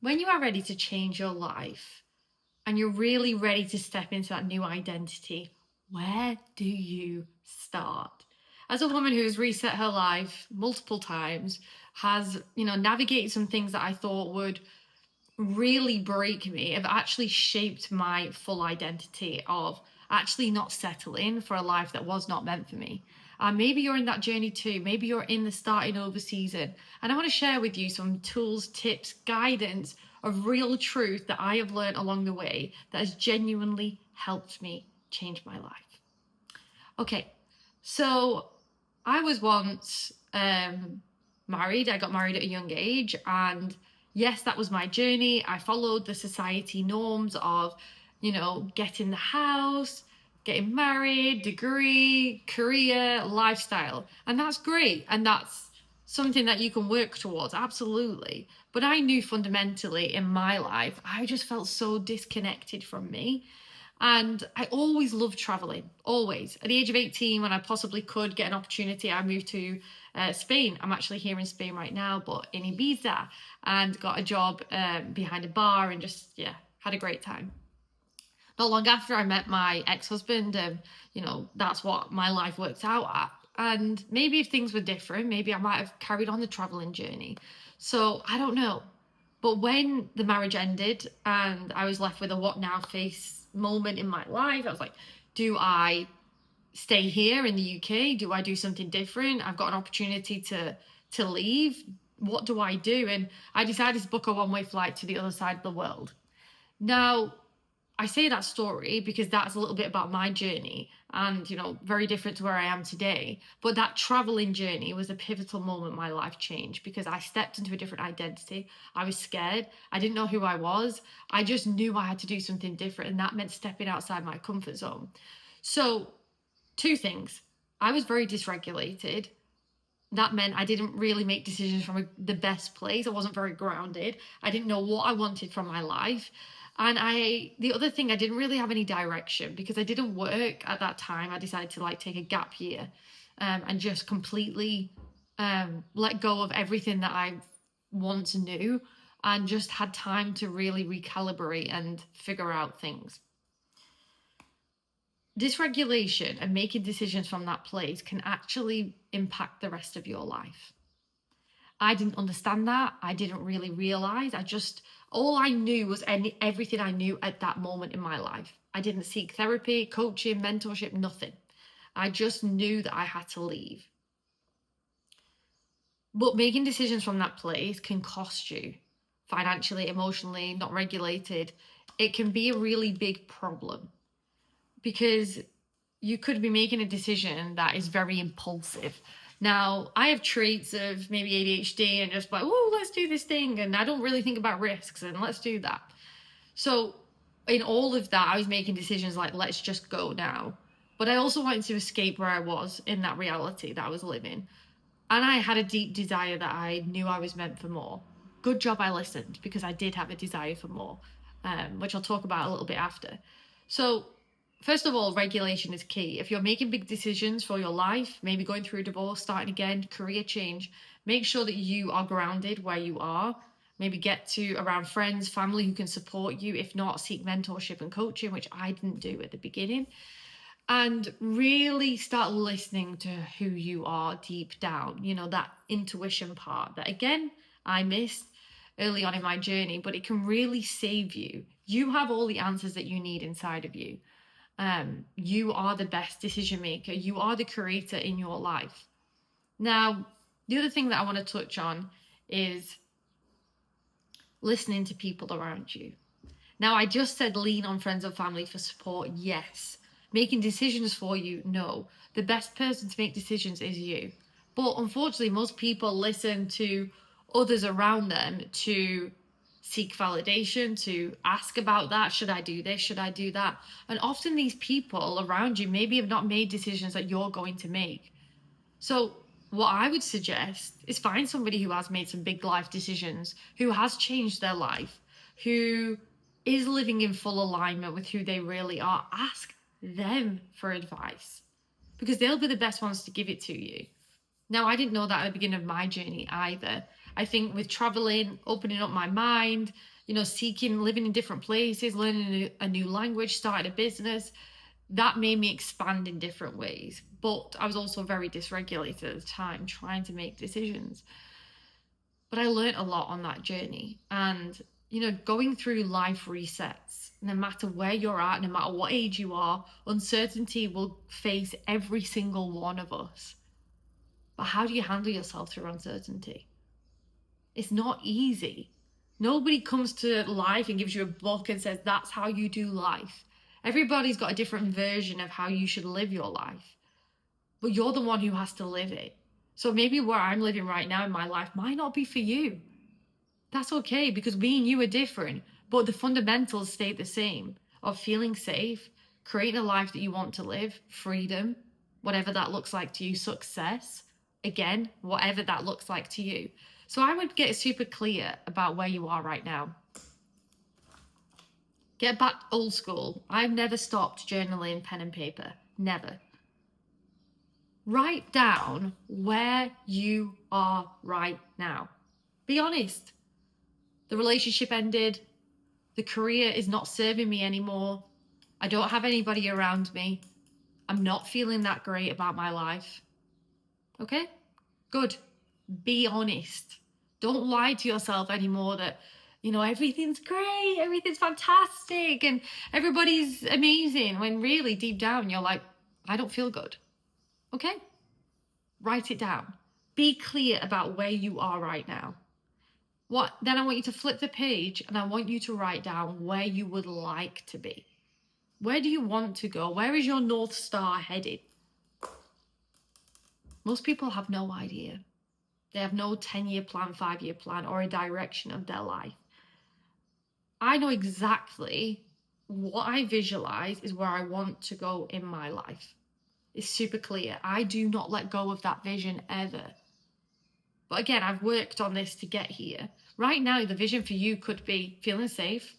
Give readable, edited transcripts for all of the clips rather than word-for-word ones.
When you are ready to change your life and you're really ready to step into that new identity, where do you start? As a woman who has reset her life multiple times, has, navigated some things that I thought would really break me, have actually shaped my full identity of actually not settling for a life that was not meant for me. Maybe you're in that journey too. Maybe you're in the starting over season. And I want to share with you some tools, tips, guidance of real truth that I have learned along the way that has genuinely helped me change my life. Okay, so I was once married. I got married at a young age, and yes, that was my journey. I followed the society norms of, getting the house, getting married, degree, career, lifestyle. And that's great. And that's something that you can work towards, absolutely. But I knew fundamentally in my life, I just felt so disconnected from me. And I always loved traveling, always. At the age of 18, when I possibly could get an opportunity, I moved to Spain. I'm actually here in Spain right now, but in Ibiza, and got a job behind a bar and just, had a great time. Not long after I met my ex-husband, that's what my life worked out at. And maybe if things were different, maybe I might have carried on the traveling journey. So I don't know. But when the marriage ended and I was left with a what now face moment in my life, I was like, do I stay here in the UK? Do I do something different? I've got an opportunity to leave. What do I do? And I decided to book a one-way flight to the other side of the world. Now, I say that story because that's a little bit about my journey and, very different to where I am today. But that traveling journey was a pivotal moment in my life change because I stepped into a different identity. I was scared. I didn't know who I was. I just knew I had to do something different. And that meant stepping outside my comfort zone. So, two things. I was very dysregulated. That meant I didn't really make decisions from the best place. I wasn't very grounded. I didn't know what I wanted from my life. And the other thing, I didn't really have any direction because I didn't work at that time. I decided to take a gap year and just completely let go of everything that I once knew and just had time to really recalibrate and figure out things. Dysregulation and making decisions from that place can actually impact the rest of your life. I didn't understand that. I didn't really realize. All I knew was everything I knew at that moment in my life. I didn't seek therapy, coaching, mentorship, nothing. I just knew that I had to leave. But making decisions from that place can cost you financially, emotionally, not regulated. It can be a really big problem because you could be making a decision that is very impulsive. Now, I have traits of maybe ADHD and just oh, let's do this thing. And I don't really think about risks and let's do that. So in all of that, I was making decisions like, let's just go now. But I also wanted to escape where I was in that reality that I was living. And I had a deep desire that I knew I was meant for more. Good job I listened because I did have a desire for more, which I'll talk about a little bit after. So first of all, regulation is key. If you're making big decisions for your life, maybe going through a divorce, starting again, career change, make sure that you are grounded where you are. Maybe get to around friends, family who can support you. If not, seek mentorship and coaching, which I didn't do at the beginning. And really start listening to who you are deep down, that intuition part that, again, I missed early on in my journey, but it can really save you. You have all the answers that you need inside of you. You are the best decision maker. You are the creator in your life. Now, the other thing that I want to touch on is listening to people around you. Now, I just said lean on friends and family for support. Yes. Making decisions for you, no. The best person to make decisions is you. But unfortunately, most people listen to others around them to seek validation, to ask about that. Should I do this? Should I do that? And often these people around you maybe have not made decisions that you're going to make. So what I would suggest is find somebody who has made some big life decisions, who has changed their life, who is living in full alignment with who they really are. Ask them for advice because they'll be the best ones to give it to you. Now, I didn't know that at the beginning of my journey either. I think with traveling, opening up my mind, seeking, living in different places, learning a new language, starting a business, that made me expand in different ways. But I was also very dysregulated at the time, trying to make decisions. But I learned a lot on that journey. And, going through life resets, no matter where you're at, no matter what age you are, uncertainty will face every single one of us. But how do you handle yourself through uncertainty? It's not easy. Nobody comes to life and gives you a book and says, that's how you do life. Everybody's got a different version of how you should live your life. But you're the one who has to live it. So maybe where I'm living right now in my life might not be for you. That's okay, because me and you are different. But the fundamentals stay the same, of feeling safe, creating a life that you want to live, freedom, whatever that looks like to you, success, again, whatever that looks like to you. So I would get super clear about where you are right now. Get back old school. I've never stopped journaling, pen and paper. Never. Write down where you are right now. Be honest. The relationship ended. The career is not serving me anymore. I don't have anybody around me. I'm not feeling that great about my life. Okay? Good. Be honest. Don't lie to yourself anymore that, everything's great, everything's fantastic, and everybody's amazing, when really deep down you're like, I don't feel good. Okay? Write it down. Be clear about where you are right now. Then I want you to flip the page and I want you to write down where you would like to be. Where do you want to go? Where is your North Star headed? Most people have no idea. They have no 10-year plan, 5-year plan, or a direction of their life. I know exactly what I visualize is where I want to go in my life. It's super clear. I do not let go of that vision ever. But again, I've worked on this to get here. Right now, the vision for you could be feeling safe,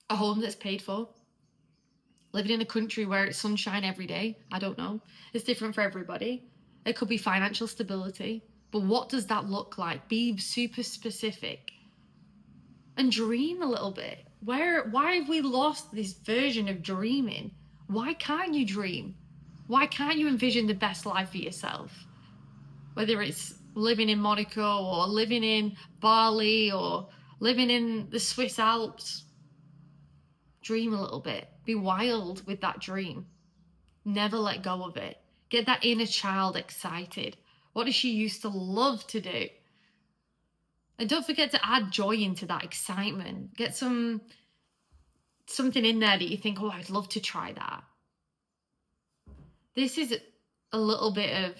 a home that's paid for, living in a country where it's sunshine every day. I don't know. It's different for everybody. It could be financial stability. But what does that look like? Be super specific. And dream a little bit. Why have we lost this version of dreaming? Why can't you dream? Why can't you envision the best life for yourself? Whether it's living in Monaco or living in Bali or living in the Swiss Alps. Dream a little bit. Be wild with that dream. Never let go of it. Get that inner child excited. What does she used to love to do? And don't forget to add joy into that excitement. Get something in there that you think, oh, I'd love to try that. This is a little bit of,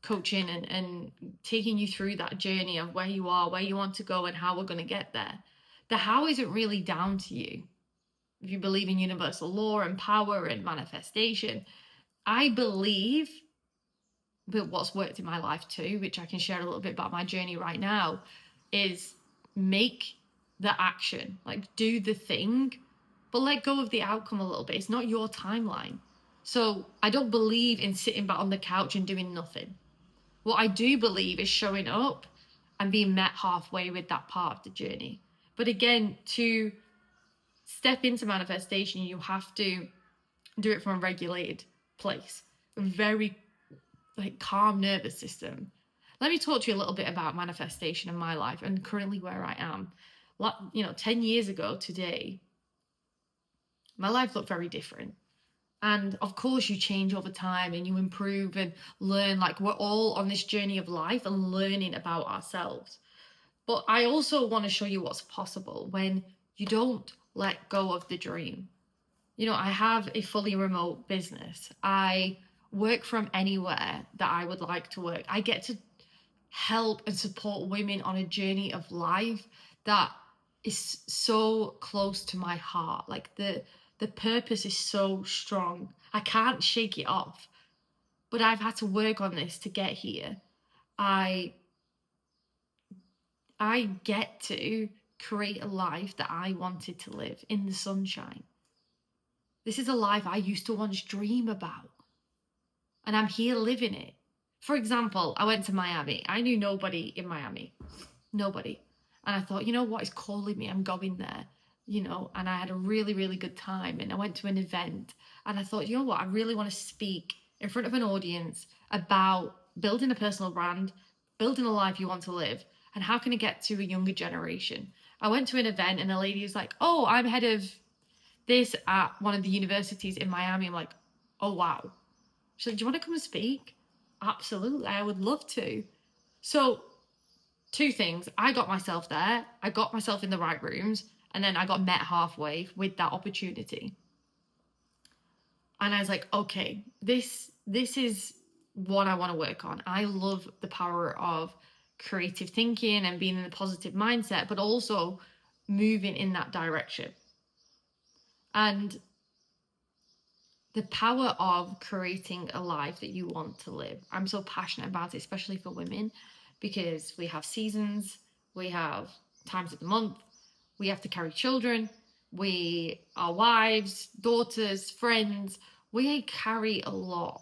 coaching and taking you through that journey of where you are, where you want to go, and how we're going to get there. The how isn't really down to you. If you believe in universal law and power and manifestation, I believe that what's worked in my life too, which I can share a little bit about my journey right now, is make the action, like do the thing, but let go of the outcome a little bit. It's not your timeline. So I don't believe in sitting back on the couch and doing nothing. What I do believe is showing up and being met halfway with that part of the journey. But again, to step into manifestation, you have to do it from a regulated place, a very calm nervous system. Let me talk to you a little bit about manifestation in my life and currently where I am. 10 years ago today, my life looked very different. And of course you change over time and you improve and learn. We're all on this journey of life and learning about ourselves. But I also want to show you what's possible when you don't let go of the dream. I have a fully remote business. I work from anywhere that I would like to work. I get to help and support women on a journey of life that is so close to my heart. The purpose is so strong. I can't shake it off. But I've had to work on this to get here. I get to create a life that I wanted to live in the sunshine. This is a life I used to once dream about. And I'm here living it. For example, I went to Miami. I knew nobody in Miami. Nobody. And I thought, you know what is calling me? I'm going there, and I had a really, really good time. And I went to an event and I thought, you know what? I really want to speak in front of an audience about building a personal brand, building a life you want to live, and how can I get to a younger generation? I went to an event and a lady was like, oh, I'm head of this at one of the universities in Miami. I'm like, oh, wow. She's like, do you want to come and speak? Absolutely, I would love to. So, two things. I got myself there, I got myself in the right rooms, and then I got met halfway with that opportunity. And I was like, okay, this is what I want to work on. I love the power of creative thinking and being in a positive mindset, but also moving in that direction. And the power of creating a life that you want to live. I'm so passionate about it, especially for women, because we have seasons, we have times of the month, we have to carry children, we are wives, daughters, friends, we carry a lot.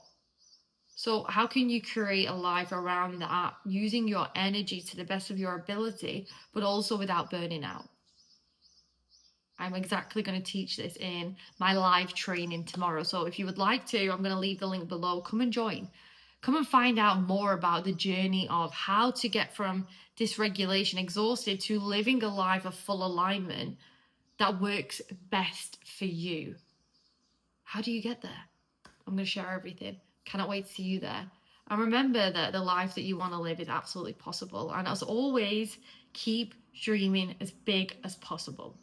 So how can you create a life around that using your energy to the best of your ability, but also without burning out? I'm exactly going to teach this in my live training tomorrow. So if you would like to, I'm going to leave the link below. Come and join. Come and find out more about the journey of how to get from dysregulation, exhausted, to living a life of full alignment that works best for you. How do you get there? I'm going to share everything. Cannot wait to see you there. And remember that the life that you want to live is absolutely possible. And as always, keep dreaming as big as possible.